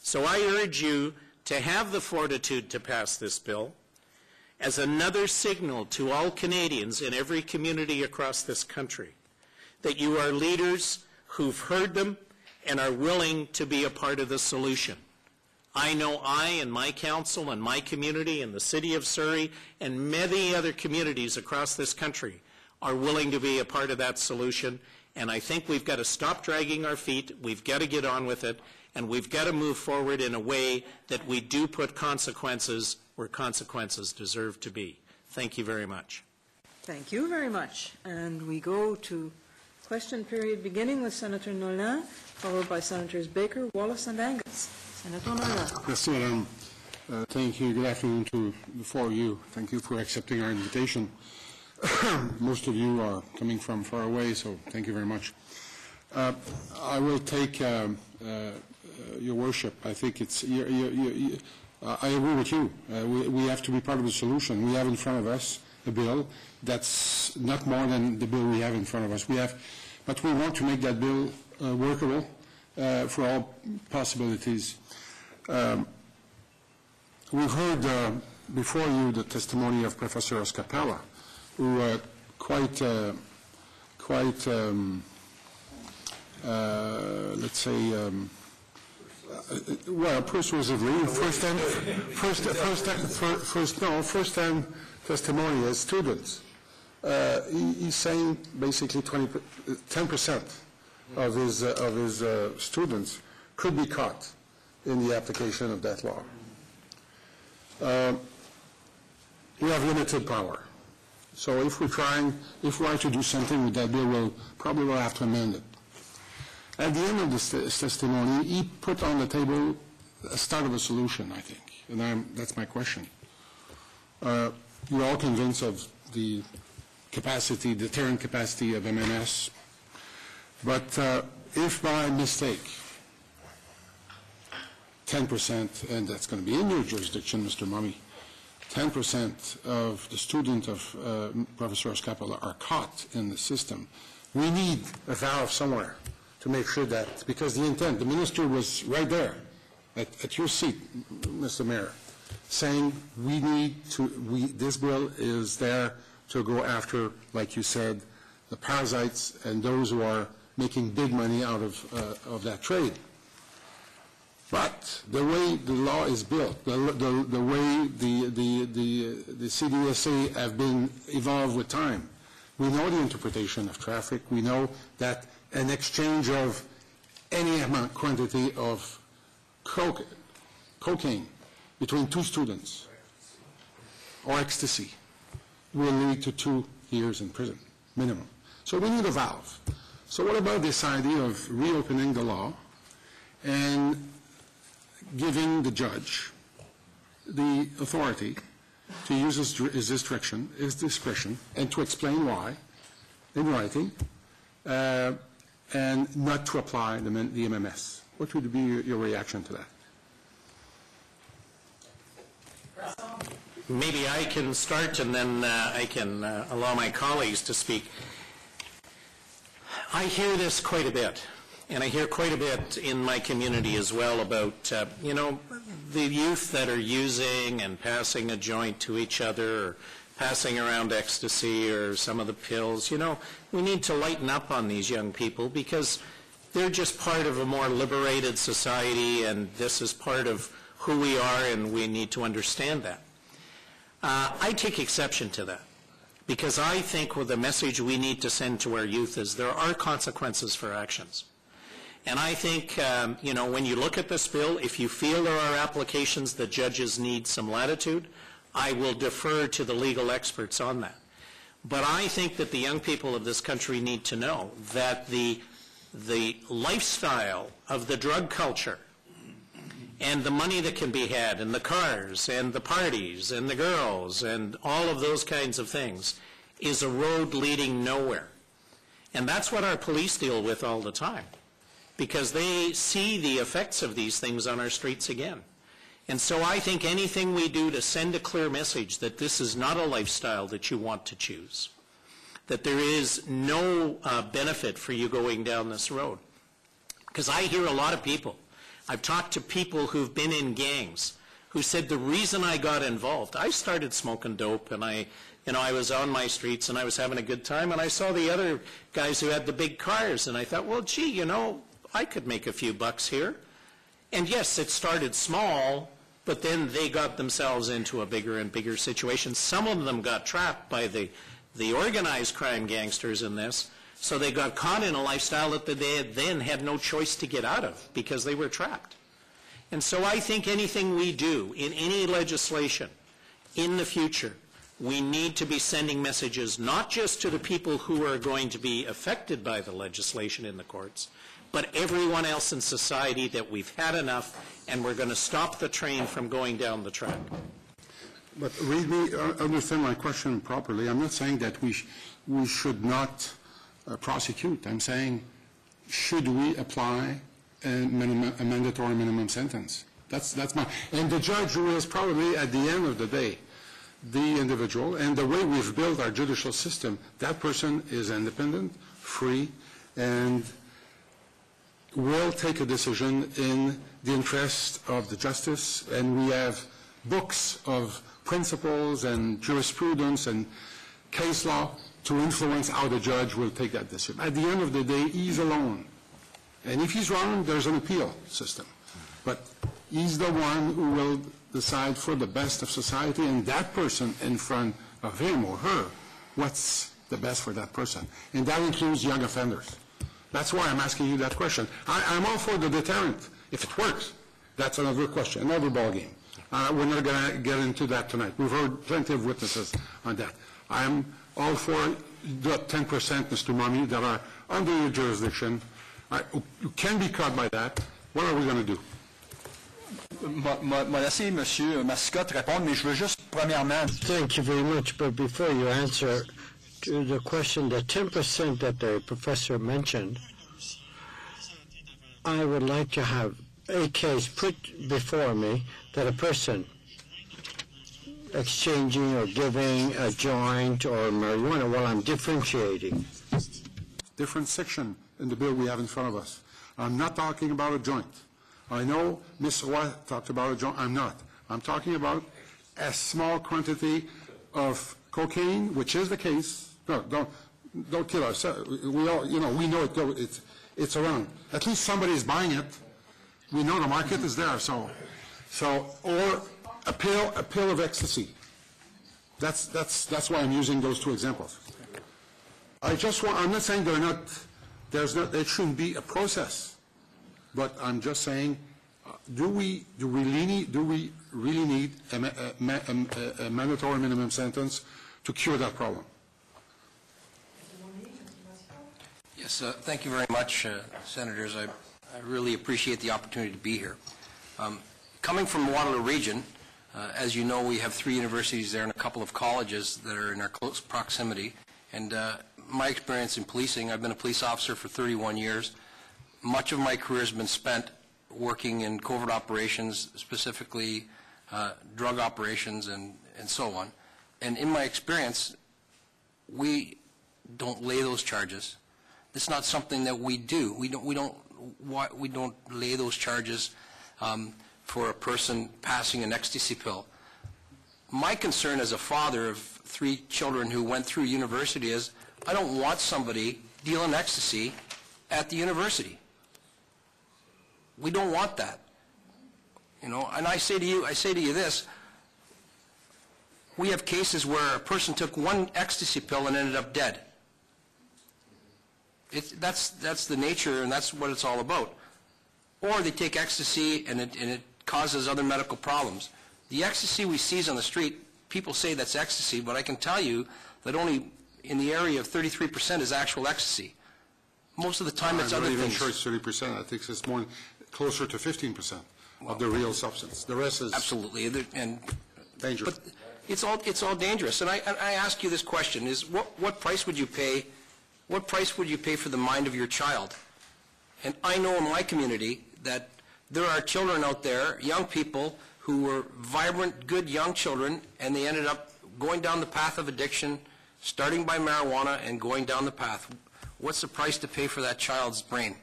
So I urge you to have the fortitude to pass this bill as another signal to all Canadians in every community across this country that you are leaders who've heard them and are willing to be a part of the solution. I know I and my council and my community and the city of Surrey and many other communities across this country are willing to be a part of that solution, and I think we've got to stop dragging our feet, we've got to get on with it, and we've got to move forward in a way that we do put consequences where consequences deserve to be. Thank you very much. Thank you very much. And we go to question period beginning with Senator Nolan, followed by Senators Baker, Wallace and Angus. Senator Nolan. Merci, Madame. Thank you. Good afternoon to the four of you. Thank you for accepting our invitation. Most of you are coming from far away, so thank you very much. I will take your worship. I think it's, I agree with you. We have to be part of the solution. We have in front of us a bill that's not more than the bill we have in front of us. But we want to make that bill workable for all possibilities. We've heard before you the testimony of Professor Oscapella, who let's say, well, persuasively, first-hand testimony as students. He's saying basically 10% of his students could be caught in the application of that law. We have limited power. So if we are to do something with that bill, we'll probably have to amend it. At the end of this testimony, he put on the table a start of a solution, I think, and that's my question. You're all convinced of the capacity, deterrent capacity of MMS, but if by mistake 10%, and that's going to be in your jurisdiction, Mr. Momy, 10% of the students of Professor Oscapella are caught in the system, we need a valve somewhere to make sure that, because the intent, the minister was right there at your seat, Mr. Mayor, saying we need to, this bill is there to go after, like you said, the parasites and those who are making big money out of that trade. But the way the law is built, the way the CDSA have been evolved with time, we know the interpretation of traffic. We know that an exchange of any amount, quantity of cocaine between two students or ecstasy will lead to 2 years in prison, minimum. So we need a valve. So what about this idea of reopening the law and giving the judge the authority to use his discretion, and to explain why in writing, and not to apply the MMS? What would be your reaction to that? Maybe I can start, and then I can allow my colleagues to speak. I hear this quite a bit, and I hear quite a bit in my community as well about, the youth that are using and passing a joint to each other, or passing around ecstasy or some of the pills. We need to lighten up on these young people because they're just part of a more liberated society, and this is part of who we are, and we need to understand that. I take exception to that because I think the message we need to send to our youth is there are consequences for actions. And I think, when you look at this bill, if you feel there are applications that judges need some latitude, I will defer to the legal experts on that. But I think that the young people of this country need to know that the lifestyle of the drug culture and the money that can be had and the cars and the parties and the girls and all of those kinds of things is a road leading nowhere. And that's what our police deal with all the time, because they see the effects of these things on our streets again. And so I think anything we do to send a clear message that this is not a lifestyle that you want to choose, that there is no benefit for you going down this road. Because I hear a lot of people I've talked to people who've been in gangs who said the reason I got involved, I started smoking dope and I was on my streets and I was having a good time and I saw the other guys who had the big cars and I thought, well, gee, I could make a few bucks here. And yes, it started small, but then they got themselves into a bigger and bigger situation. Some of them got trapped by the organized crime gangsters in this, so they got caught in a lifestyle that they then had no choice to get out of because they were trapped. And so I think anything we do in any legislation in the future, we need to be sending messages not just to the people who are going to be affected by the legislation in the courts, but everyone else in society that we've had enough and we're going to stop the train from going down the track. But read me, understand my question properly. I'm not saying that we should not prosecute. I'm saying, should we apply a mandatory minimum sentence? That's my, and the judge who is probably at the end of the day, the individual, and the way we've built our judicial system, that person is independent, free, and will take a decision in the interest of the justice, and we have books of principles and jurisprudence and case law to influence how the judge will take that decision. At the end of the day, he's alone. And if he's wrong, there's an appeal system. But he's the one who will decide for the best of society, and that person in front of him or her, what's the best for that person. And that includes young offenders. That's why I'm asking you that question. I'm all for the deterrent. If it works, that's another question, another ballgame. We're not going to get into that tonight. We've heard plenty of witnesses on that. I'm all for the 10%, Mr. Momy, that are under your jurisdiction. You can be caught by that. What are we going to do? Moi laisser M. Massicotte répondre, mais je veux juste, premièrement... Thank you very much, but before you answer to the question, the 10% that the professor mentioned, I would like to have a case put before me that a person exchanging or giving a joint or marijuana, well, I'm differentiating. Different section in the bill we have in front of us. I'm not talking about a joint. I know Ms. Roy talked about a joint. I'm not. I'm talking about a small quantity of cocaine, which is the case. No, don't kill us. We all, we know it's around. At least somebody is buying it. We know the market is there. So, or a pill of ecstasy. That's why I'm using those two examples. I'm not saying there shouldn't be a process. But I'm just saying, do we really need a mandatory minimum sentence to cure that problem? Yes, thank you very much, Senators. I really appreciate the opportunity to be here. Coming from the Waterloo region, as you know, we have 3 universities there and a couple of colleges that are in our close proximity. And my experience in policing, I've been a police officer for 31 years. Much of my career has been spent working in covert operations, specifically drug operations and so on. And in my experience, we don't lay those charges. It's not something that we do. We don't lay those charges for a person passing an ecstasy pill. My concern as a father of 3 children who went through university is I don't want somebody dealing ecstasy at the university. We don't want that, and I say to you this, we have cases where a person took 1 ecstasy pill and ended up dead. That's the nature, and that's what it's all about. Or they take ecstasy and it causes other medical problems. The ecstasy we seize on the street, people say that's ecstasy, but I can tell you that only in the area of 33% is actual ecstasy. Most of the time it's other things. I'm not even sure it's 30%. I think it's more closer to 15% of the real substance. The rest is absolutely and dangerous. But it's all dangerous. And I ask you this question: is what price would you pay? What price would you pay for the mind of your child? And I know in my community that there are children out there, young people who were vibrant, good young children, and they ended up going down the path of addiction, starting by marijuana and going down the path. What's the price to pay for that child's brain?